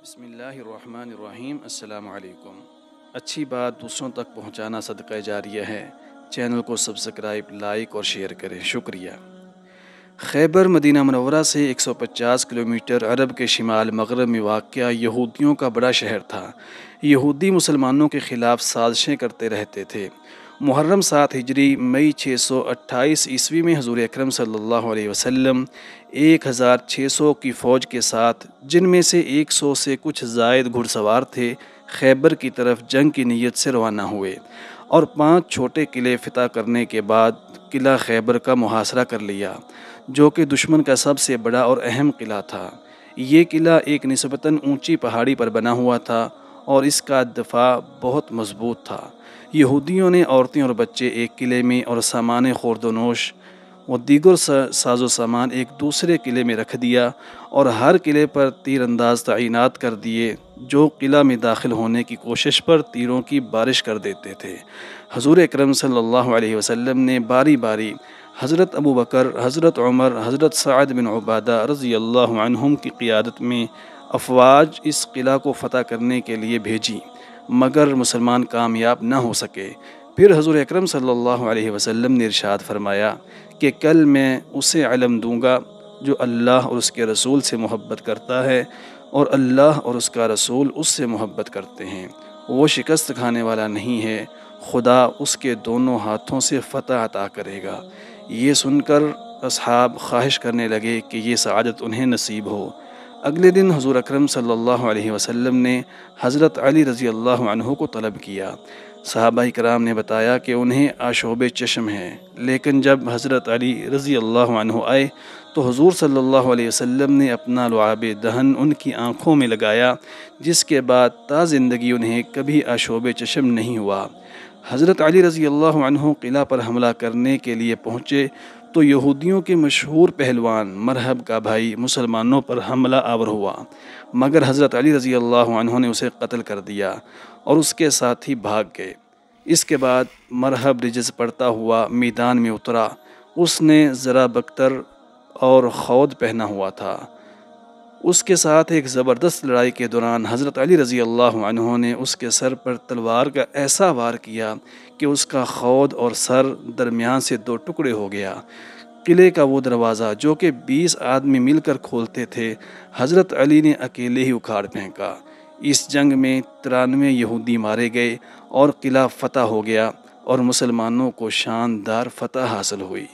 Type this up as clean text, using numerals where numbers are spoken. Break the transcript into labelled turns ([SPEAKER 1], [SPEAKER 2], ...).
[SPEAKER 1] بسم اللہ الرحمن الرحیم۔ السلام علیکم۔ اچھی بات دوسروں تک پہنچانا صدقہ جاریہ ہے۔ چینل کو سبسکرائب، لائک اور شیئر کریں، شکریہ۔ خیبر مدینہ منورہ سے 150 کلومیٹر عرب کے شمال مغرب میں واقع یہودیوں کا بڑا شہر تھا۔ یہودی مسلمانوں کے خلاف سازشیں کرتے رہتے تھے۔ محرم 7 ہجری مئی 628 عیسوی میں حضور اکرم صلی اللہ علیہ وسلم 1600 کی فوج کے ساتھ، جن میں سے 100 سے کچھ زائد گھڑ سوار تھے، خیبر کی طرف جنگ کی نیت سے روانہ ہوئے اور 5 چھوٹے قلعے فتح کرنے کے بعد قلعہ خیبر کا محاصرہ کر لیا، جو کہ دشمن کا سب سے بڑا اور اہم قلعہ تھا۔ یہ قلعہ ایک نسبتاً اونچی پہاڑی پر بنا ہوا تھا اور اس کا دفاع بہت مضبوط تھا۔ یہودیوں نے عورتیں اور بچے ایک قلعے میں اور سامان خورد و نوش و دیگر ساز و سامان ایک دوسرے قلعے میں رکھ دیا، اور ہر قلعے پر تیر انداز تعینات کر دیے جو قلعہ میں داخل ہونے کی کوشش پر تیروں کی بارش کر دیتے تھے۔ حضور اکرم صلی اللہ علیہ وسلم نے باری باری حضرت ابو بکر، حضرت عمر، حضرت سعد بن عبادہ رضی اللہ عنہم کی قیادت میں افواج اس قلعہ کو فتح کرنے کے لیے بھیجی، مگر مسلمان کامیاب نہ ہو سکے۔ پھر حضور اکرم صلی اللہ علیہ وسلم نے ارشاد فرمایا کہ کل میں اسے علم دوں گا جو اللہ اور اس کے رسول سے محبت کرتا ہے اور اللہ اور اس کا رسول اس سے محبت کرتے ہیں، وہ شکست کھانے والا نہیں ہے، خدا اس کے دونوں ہاتھوں سے فتح عطا کرے گا۔ یہ سن کر اصحاب خواہش کرنے لگے کہ یہ سعادت انہیں نصیب ہو۔ اگلے دن حضور اکرم صلی اللہ علیہ وسلم نے حضرت علی رضی اللہ عنہ کو طلب کیا۔ صحابہ کرام نے بتایا کہ انہیں آشوب چشم ہے، لیکن جب حضرت علی رضی اللہ عنہ آئے تو حضور صلی اللہ علیہ وسلم نے اپنا لعاب دہن ان کی آنکھوں میں لگایا، جس کے بعد تا زندگی انہیں کبھی آشوب چشم نہیں ہوا۔ حضرت علی رضی اللہ عنہ قلعہ پر حملہ کرنے کے لیے پہنچے تو یہودیوں کے مشہور پہلوان مرحب کا بھائی مسلمانوں پر حملہ آور ہوا، مگر حضرت علی رضی اللہ عنہ نے اسے قتل کر دیا اور اس کے ساتھی بھاگ گئے۔ اس کے بعد مرحب رجز پڑتا ہوا میدان میں اترا۔ اس نے ذرا بختر اور خود پہنا ہوا تھا۔ اس کے ساتھ ایک زبردست لڑائی کے دوران حضرت علی رضی اللہ عنہ نے اس کے سر پر تلوار کا ایسا وار کیا کہ اس کا خود اور سر درمیان سے 2 ٹکڑے ہو گیا۔ قلعے کا وہ دروازہ جو کہ 20 آدمی مل کر کھولتے تھے، حضرت علی نے اکیلے ہی اکھاڑ پھینکا۔ اس جنگ میں 93 یہودی مارے گئے اور قلعہ فتح ہو گیا اور مسلمانوں کو شاندار فتح حاصل ہوئی۔